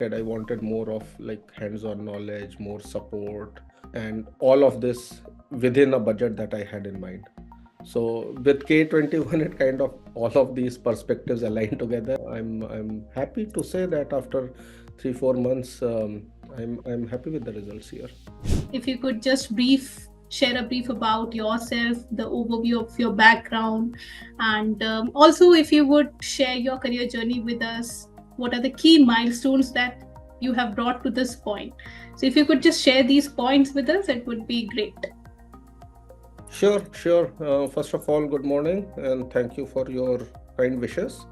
I wanted more of like hands-on knowledge, more support, and all of this within a budget that I had in mind. So with K21, it kind of all of these perspectives align together. I'm happy to say that after 3-4 months, I'm happy with the results here. If you could just share a brief about yourself, the overview of your background, and also if you would share your career journey with us, what are the key milestones that you have brought to this point? So if you could just share these points with us, it would be great. Sure, sure. First of all, good morning and thank you for your kind wishes.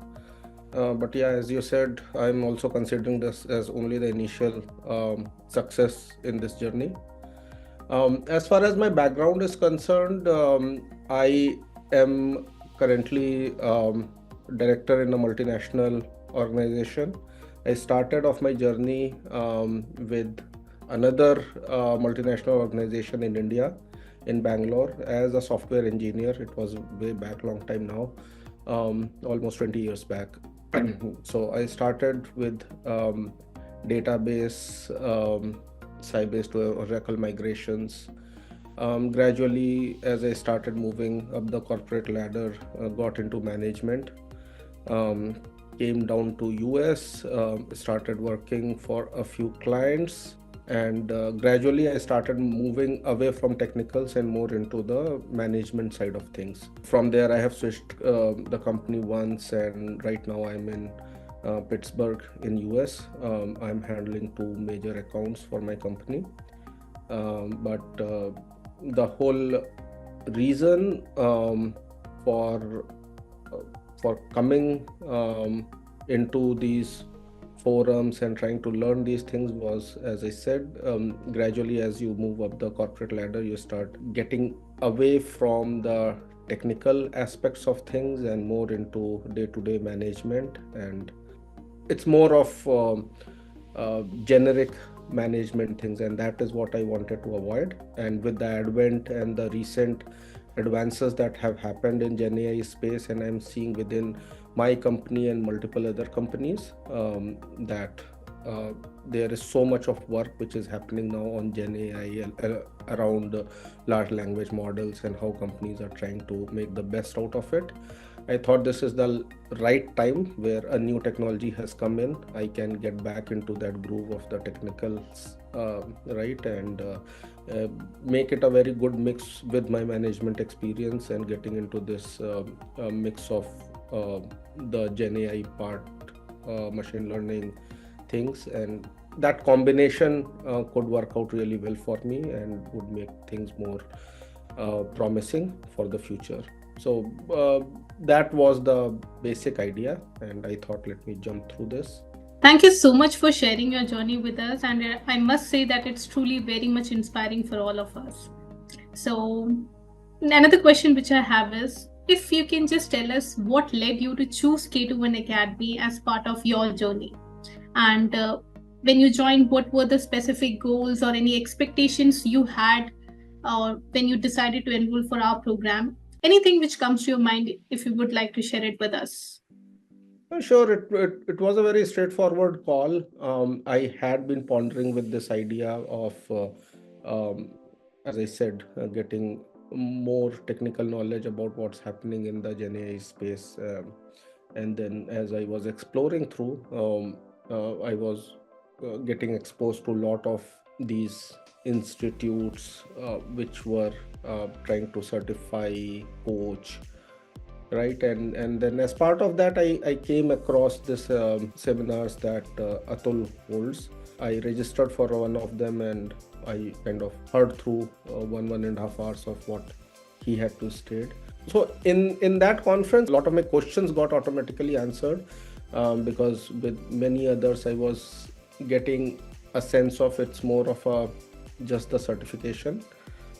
But yeah, as you said, I'm also considering this as only the initial success in this journey. As far as my background is concerned, I am currently director in a multinational organization. I started off my journey with another multinational organization in India, in Bangalore, as a software engineer. It was way back, long time now, almost 20 years back. So I started with database, Sybase to Oracle migrations. Gradually, as I started moving up the corporate ladder, got into management, came down to US, started working for a few clients, and gradually I started moving away from technicals and more into the management side of things. From there, I have switched the company once, and right now I'm in Pittsburgh in US. I'm handling 2 major accounts for my company. But the whole reason for coming into these forums and trying to learn these things was, as I said, gradually as you move up the corporate ladder, you start getting away from the technical aspects of things and more into day-to-day management, and it's more of generic management things, and that is what I wanted to avoid. And with the advent and the recent advances that have happened in Gen AI space, and I'm seeing within my company and multiple other companies, that there is so much of work which is happening now on Gen AI around large language models and how companies are trying to make the best out of it. I thought this is the right time where a new technology has come in. I can get back into that groove of the technicals, right, and make it a very good mix with my management experience and getting into this mix of the Gen AI part, machine learning things, and that combination could work out really well for me and would make things more promising for the future. So that was the basic idea, and I thought, let me jump through this. Thank you so much for sharing your journey with us, and I must say that it's truly very much inspiring for all of us. So, another question which I have is, if you can just tell us what led you to choose K21 Academy as part of your journey, and when you joined, what were the specific goals or any expectations you had, or when you decided to enroll for our program? Anything which comes to your mind, if you would like to share it with us. Sure, it was a very straightforward call. I had been pondering with this idea of, as I said, getting more technical knowledge about what's happening in the Gen AI space. And then as I was exploring through, I was getting exposed to a lot of these institutes which were trying to certify, coach, right, and then as part of that, I came across this seminars that Atul holds. I registered for one of them, and I kind of heard through 1.5 hours of what he had to state. So in that conference, a lot of my questions got automatically answered, because with many others I was getting a sense of it's more of a just the certification,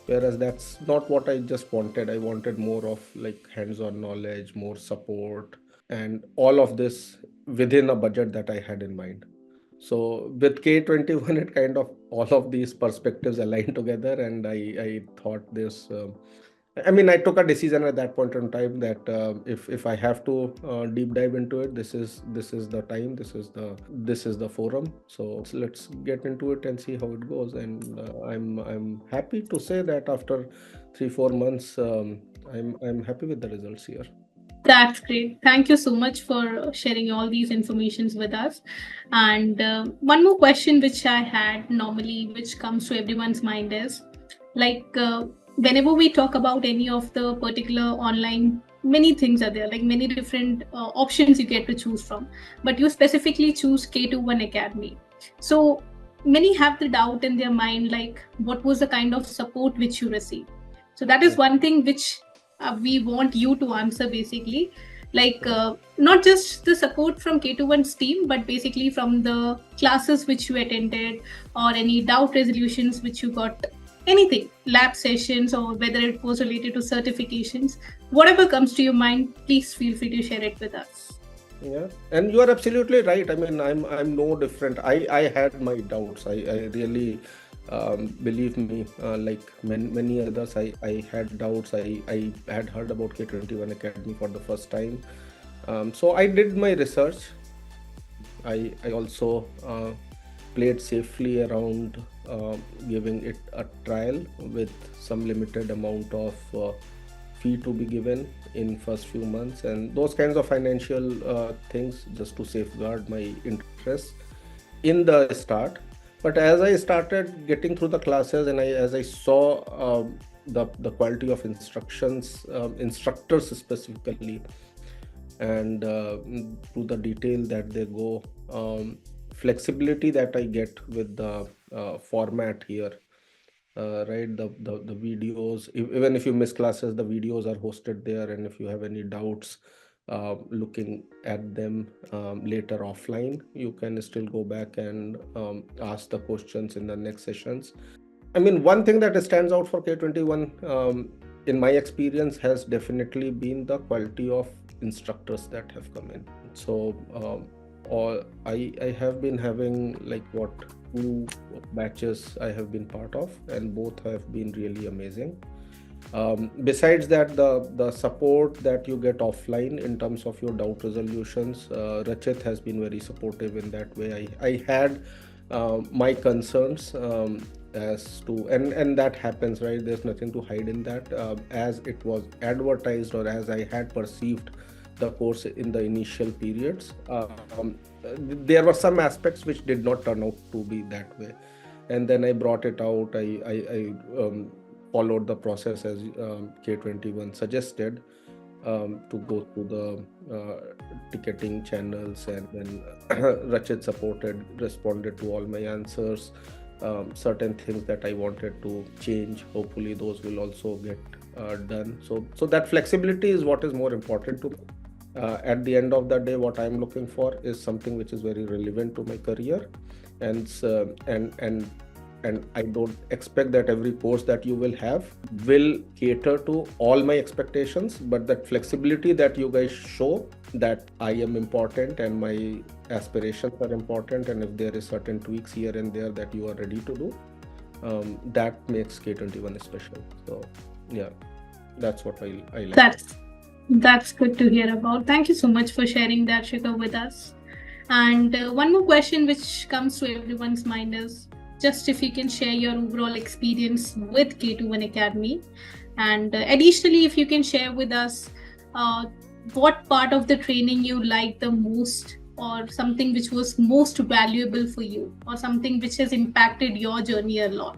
whereas that's not what I just wanted. I wanted more of like hands-on knowledge, more support, and all of this within a budget that I had in mind. So with K21, it kind of all of these perspectives align together, and I thought this I mean, I took a decision at that point in time that if I have to deep dive into it, this is the time, this is the forum. So let's get into it and see how it goes. And I'm happy to say that after 3-4 months, I'm happy with the results here. That's great. Thank you so much for sharing all these informations with us. And one more question which I had normally, which comes to everyone's mind is like whenever we talk about any of the particular online, many things are there, like many different options you get to choose from. But you specifically choose K21 Academy. So many have the doubt in their mind, like what was the kind of support which you received. So that is one thing which we want you to answer basically, like not just the support from K21's team, but basically from the classes which you attended or any doubt resolutions which you got, anything, lab sessions, or whether it was related to certifications, whatever comes to your mind, please feel free to share it with us. Yeah, and you are absolutely right. I mean, I'm no different. I had my doubts. I really, believe me, like many others, I had doubts. I had heard about K21 Academy for the first time. So I did my research. I also played safely around giving it a trial with some limited amount of fee to be given in first few months, and those kinds of financial things, just to safeguard my interests in the start. But as I started getting through the classes, and as I saw the quality of instructors specifically, and to the detail that they go, flexibility that I get with the format here, right? The videos, even if you miss classes, the videos are hosted there, and if you have any doubts looking at them later offline, you can still go back and ask the questions in the next sessions. I mean, one thing that stands out for K21, in my experience, has definitely been the quality of instructors that have come in. So, or I have been having like what, two batches I have been part of, and both have been really amazing. Besides that, the support that you get offline in terms of your doubt resolutions, Rachit has been very supportive in that way. I had my concerns as to, and that happens, right? There's nothing to hide in that. As it was advertised, or as I had perceived the course in the initial periods, there were some aspects which did not turn out to be that way. And then I brought it out. I followed the process as K21 suggested, to go through the ticketing channels, and then Rachit responded to all my answers. Certain things that I wanted to change, hopefully those will also get done. So that flexibility is what is more important to me. At the end of the day, what I'm looking for is something which is very relevant to my career, and I don't expect that every course that you will have will cater to all my expectations, but that flexibility that you guys show, that I am important and my aspirations are important, and if there is certain tweaks here and there that you are ready to do, that makes K21 special. So yeah, that's what I like. That's good to hear about. Thank you so much for sharing that, Shikhar, with us. And one more question which comes to everyone's mind is just if you can share your overall experience with K21 Academy. And additionally, if you can share with us what part of the training you liked the most, or something which was most valuable for you, or something which has impacted your journey a lot.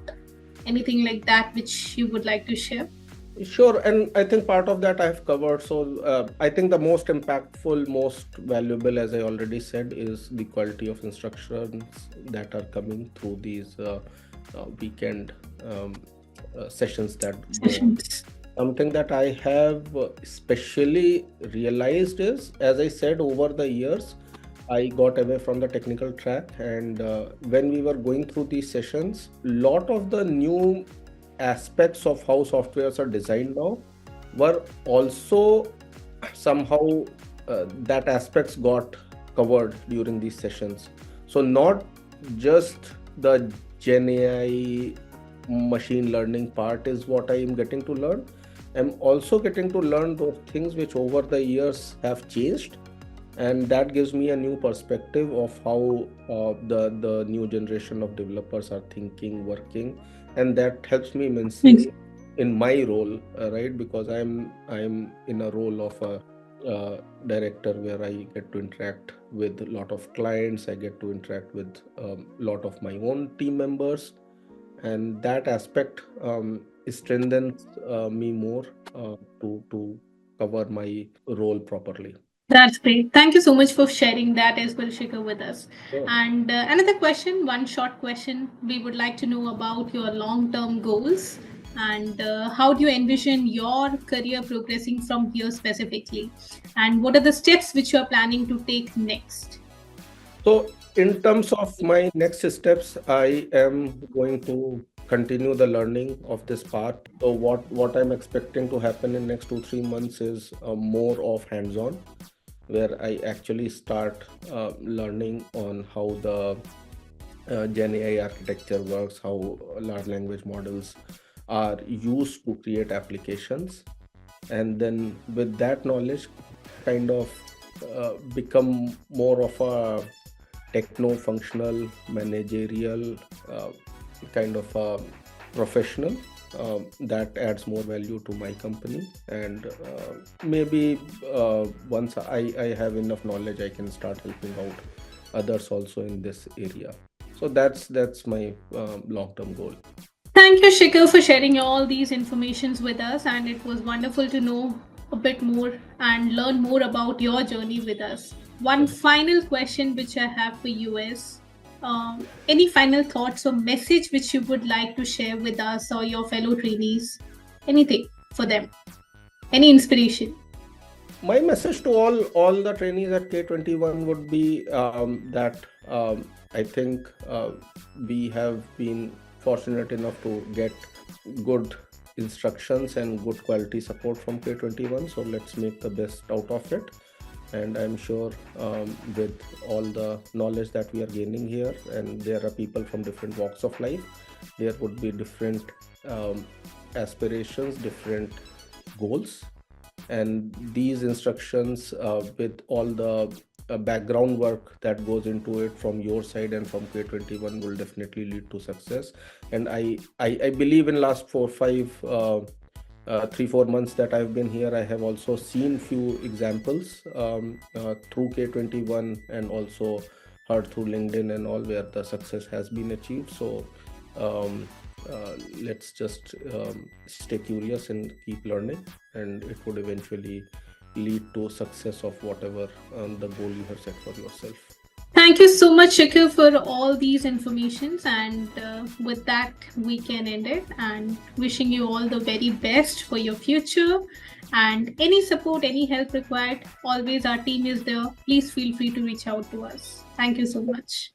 Anything like that which you would like to share? Sure, and I think part of that I have covered. So I think the most impactful, most valuable, as I already said, is the quality of instructions that are coming through these weekend sessions that go on. Something that I have especially realized is, as I said, over the years, I got away from the technical track, and when we were going through these sessions, lot of the new aspects of how softwares are designed now were also somehow that aspects got covered during these sessions. So not just the Gen AI machine learning part is what I am getting to learn, I'm also getting to learn those things which over the years have changed, and that gives me a new perspective of how the new generation of developers are thinking, working, and that helps me immensely in my role, right? Because I'm in a role of a director where I get to interact with a lot of clients. I get to interact with a lot of my own team members, and that aspect strengthens me more to cover my role properly. That's great. Thank you so much for sharing that as well, Shikhar, with us. Sure. And another question, one short question. We would like to know about your long term goals and how do you envision your career progressing from here specifically? And what are the steps which you are planning to take next? So, in terms of my next steps, I am going to continue the learning of this path. So, what I'm expecting to happen in next 2 3 months is more of hands-on, where I actually start learning on how the Gen AI architecture works, how large language models are used to create applications, and then with that knowledge, kind of become more of a techno-functional, managerial kind of a professional that adds more value to my company. And maybe once I have enough knowledge, I can start helping out others also in this area. So that's my long-term goal. Thank you, Shikhar, for sharing all these informations with us, and it was wonderful to know a bit more and learn more about your journey with us. One final question which I have for you is any final thoughts or message which you would like to share with us or your fellow trainees? Anything for them? Any inspiration? My message to all the trainees at K21 would be that I think we have been fortunate enough to get good instructions and good quality support from K21. So let's make the best out of it. And I'm sure with all the knowledge that we are gaining here, and there are people from different walks of life, there would be different um, aspirations, different goals, and these instructions with all the background work that goes into it from your side and from K21 will definitely lead to success. And I believe in last 3 4 months that I've been here, I have also seen few examples through K21, and also heard through LinkedIn and all, where the success has been achieved. So um, let's just stay curious and keep learning, and it would eventually lead to success of whatever the goal you have set for yourself. Thank you so much, Shikhar, for all these informations. And with that, we can end it. And wishing you all the very best for your future. And any support, any help required, always our team is there. Please feel free to reach out to us. Thank you so much.